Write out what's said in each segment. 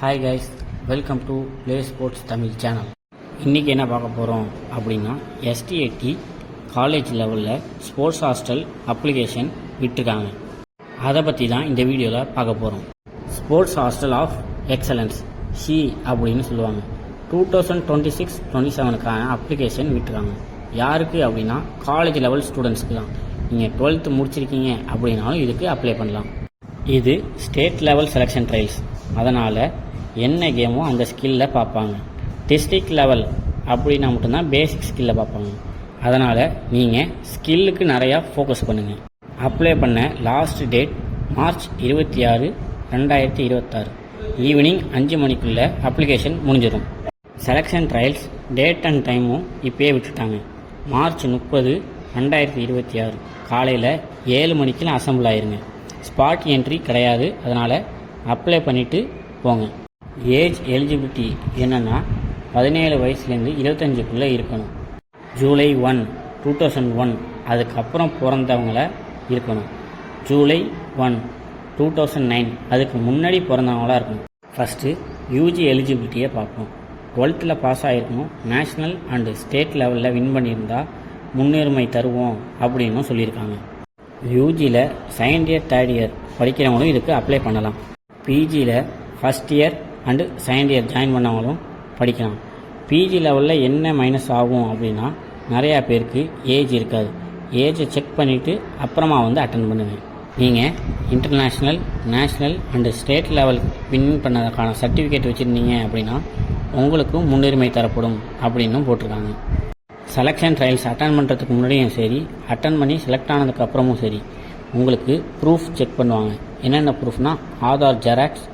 Hi guys, welcome to play sports Tamil channel. இன்றைக்கி என்ன பார்க்க போகிறோம் அப்படின்னா, STAT காலேஜ் லெவலில் ஸ்போர்ட்ஸ் ஹாஸ்டல் அப்ளிகேஷன் விட்டுருக்காங்க. அதை பற்றி தான் இந்த வீடியோவில் பார்க்க போகிறோம். Sports hostel of excellence C அப்படின்னு சொல்லுவாங்க. 2026-27க்கான அப்ளிகேஷன் விட்டுருக்காங்க. யாருக்கு அப்படின்னா, காலேஜ் லெவல் ஸ்டூடெண்ட்ஸ்க்கு தான். நீங்கள் 12th முடிச்சிருக்கீங்க அப்படின்னாலும் இதுக்கு அப்ளை பண்ணலாம். இது ஸ்டேட் லெவல் செலெக்ஷன் ட்ரையல்ஸ். அதனால் என்ன கேமோ அந்த ஸ்கில்லை பார்ப்பாங்க. டிஸ்ட்ரிக்ட் லெவல் அப்படின்னா மட்டும்தான் பேசிக் ஸ்கில்லை பார்ப்பாங்க. அதனால் நீங்கள் ஸ்கில்லுக்கு நிறையா ஃபோக்கஸ் பண்ணுங்கள். அப்ளை பண்ண லாஸ்ட் டேட் மார்ச் 26, 2026 ஈவினிங் 5 மணிக்குள்ளே அப்ளிகேஷன் முடிஞ்சிடும். செலெக்ஷன் ட்ரையல்ஸ் டேட் அண்ட் டைமும் இப்போயே விட்டுட்டாங்க. மார்ச் 30, 2026 காலையில் 7 மணிக்கு அசம்பிள் ஆயிருங்க. ஸ்பாட் என்ட்ரி கிடையாது. அதனால் அப்ளை பண்ணிவிட்டு போங்க. ஏஜ் எலிஜிபிலிட்டி என்னென்னா 17 வயசுலேருந்து 25க்குள்ளே இருக்கணும். ஜூலை 1, 2001 அதுக்கப்புறம் பிறந்தவங்கள இருக்கணும். ஜூலை 1, 2009 அதுக்கு முன்னாடி பிறந்தவங்களாக இருக்கணும். ஃபஸ்ட்டு யூஜி எலிஜிபிலிட்டியை பார்ப்போம். 12th பாஸ் ஆகிருக்கணும். நேஷ்னல் அண்டு ஸ்டேட் லெவலில் வின் பண்ணியிருந்தால் முன்னுரிமை தருவோம் அப்படின்னு சொல்லியிருக்காங்க. யூஜியில் செகண்ட் இயர், தேர்ட் இயர் படிக்கிறவங்களும் இதுக்கு அப்ளை பண்ணலாம். பிஜியில் first year and second year join பண்ணவங்களும் படிக்கலாம். பிஜி லெவலில் என்ன மைனஸ் ஆகும் அப்படின்னா, நிறையா பேருக்கு ஏஜ் இருக்காது. ஏஜை செக் பண்ணிவிட்டு அப்புறமா அட்டன் பண்ணுங்கள். நீங்கள் international, national and state level win பண்ணதுக்கான சர்டிஃபிகேட் வச்சுருந்தீங்க அப்படின்னா உங்களுக்கும் முன்னுரிமை தரப்படும் அப்படின்னும் போட்டிருக்காங்க. செலெக்ஷன் ட்ரையல்ஸ் அட்டன் பண்ணுறதுக்கு முன்னாடியும் சரி, அட்டன் பண்ணி செலக்ட் ஆனதுக்கு அப்புறமும் சரி, உங்களுக்கு ப்ரூஃப் செக் பண்ணுவாங்க. என்னென்ன ப்ரூஃப்னால், Aadhaar xerox,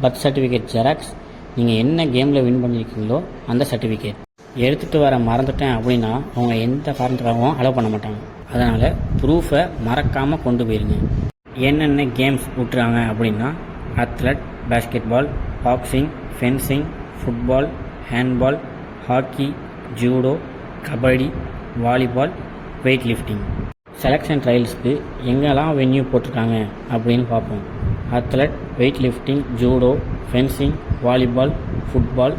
birth certificate xerox, நீங்கள் என்ன கேமில் வின் பண்ணியிருக்கீங்களோ அந்த சர்டிஃபிகேட். எடுத்துகிட்டு வர மறந்துட்டேன் அப்படின்னா அவங்க எந்த காரணத்துக்காகவும் அலோவ் பண்ண மாட்டாங்க. அதனால் ப்ரூஃபை மறக்காமல் கொண்டு போயிருங்க. என்னென்ன கேம்ஸ் விட்டுறாங்க அப்படின்னா, athlete, basketball, boxing, fencing, football, handball, hockey, judo, kabaddi, volleyball, weight lifting. Selection ட்ரையல்ஸ்க்கு எங்கெல்லாம் வென்யூ போட்டிருக்காங்க அப்படின்னு பார்ப்போம். Athlete, weight lifting, judo, fencing, volleyball, football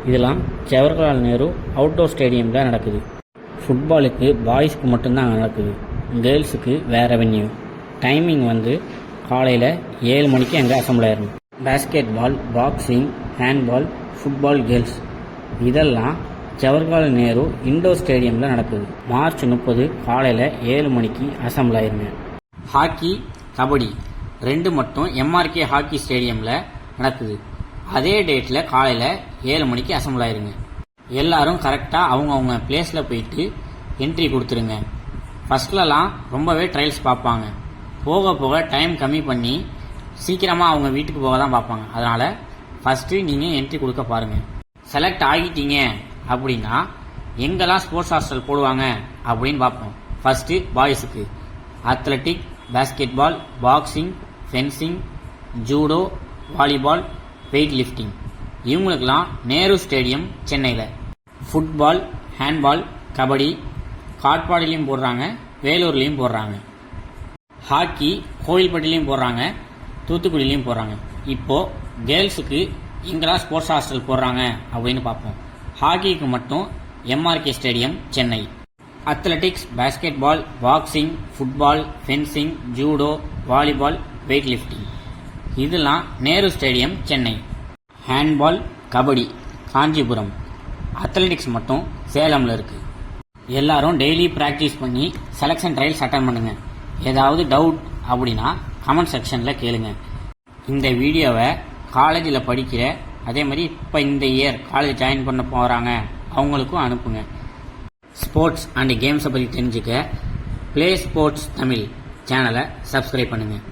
இதெல்லாம் ஜவஹர்லால் நேரு அவுட்டோர் ஸ்டேடியமில் நடக்குது. ஃபுட்பாலுக்கு பாய்ஸ்க்கு மட்டும்தான் நடக்குது. கேர்ள்ஸுக்கு வேறு வென்யூ. டைமிங் காலையில் 7 மணிக்கு அங்கே அசம்பிள் ஆயிடணும். Basketball, boxing, handball, football girls இதெல்லாம் ஜவஹர்லால் நேரு இண்டோர் ஸ்டேடியமில் நடக்குது. மார்ச் 30 காலையில் 7 மணிக்கு அசம்பிள் ஆயிருங்க. ஹாக்கி, கபடி 2 மட்டும் MRK ஹாக்கி ஸ்டேடியமில் நடக்குது. அதே டேட்டில் காலையில் 7 மணிக்கு அசம்பிள் ஆயிருங்க. எல்லாரும் கரெக்டாக அவங்கவுங்க பிளேஸில் போயிட்டு என்ட்ரி கொடுத்துருங்க. ஃபஸ்ட்லலாம் ரொம்பவே ட்ரையல்ஸ் பார்ப்பாங்க. போக போக டைம் கம்மி பண்ணி சீக்கிரமாக அவங்க வீட்டுக்கு போக தான் பார்ப்பாங்க. அதனால் ஃபஸ்ட்டு நீங்கள் என்ட்ரி கொடுக்க பாருங்கள். செலக்ட் ஆகிட்டீங்க அப்படின்னா எங்கெல்லாம் ஸ்போர்ட்ஸ் ஹாஸ்டல் போடுவாங்க அப்படின்னு பார்ப்போம். ஃபஸ்ட்டு பாய்ஸுக்கு athletic, basketball, boxing, fencing, judo, volleyball, weight lifting இவங்களுக்கெல்லாம் நேரு ஸ்டேடியம் சென்னையில். ஃபுட்பால், ஹேண்ட்பால், கபடி காட்பாடிலையும் போடுறாங்க, வேலூர்லேயும் போடுறாங்க. ஹாக்கி கோவில்பட்டிலையும் போடுறாங்க, தூத்துக்குடியிலையும் போடுறாங்க. இப்போது கேர்ள்ஸுக்கு எங்கெல்லாம் ஸ்போர்ட்ஸ் ஹாஸ்டல் போடுறாங்க அப்படின்னு பார்ப்போம். ஹாக்கிக்கு மட்டும் MRK stadium Chennai. Athletics, basketball, boxing, football, fencing, judo, volleyball, weight lifting இதெல்லாம் Nehru stadium Chennai. Handball, kabaddi Kanchipuram. Athletics மட்டும் சேலமில் இருக்குது. எல்லாரும் டெய்லி ப்ராக்டிஸ் பண்ணி செலெக்ஷன் ட்ரையல்ஸ் அட்டன் பண்ணுங்கள். ஏதாவது டவுட் அப்படின்னா கமெண்ட் செக்ஷனில் கேளுங்க. இந்த வீடியோவை காலேஜில் படிக்கிற, அதே மாதிரி இப்போ இந்த இயர் காலேஜ் ஜாயின் பண்ண போகிறாங்க அவங்களுக்கும் அனுப்புங்க. ஸ்போர்ட்ஸ் அண்ட் கேம்ஸை பற்றி தெரிஞ்சுக்க ப்ளே ஸ்போர்ட்ஸ் தமிழ் சேனலை சப்ஸ்கிரைப் பண்ணுங்கள்.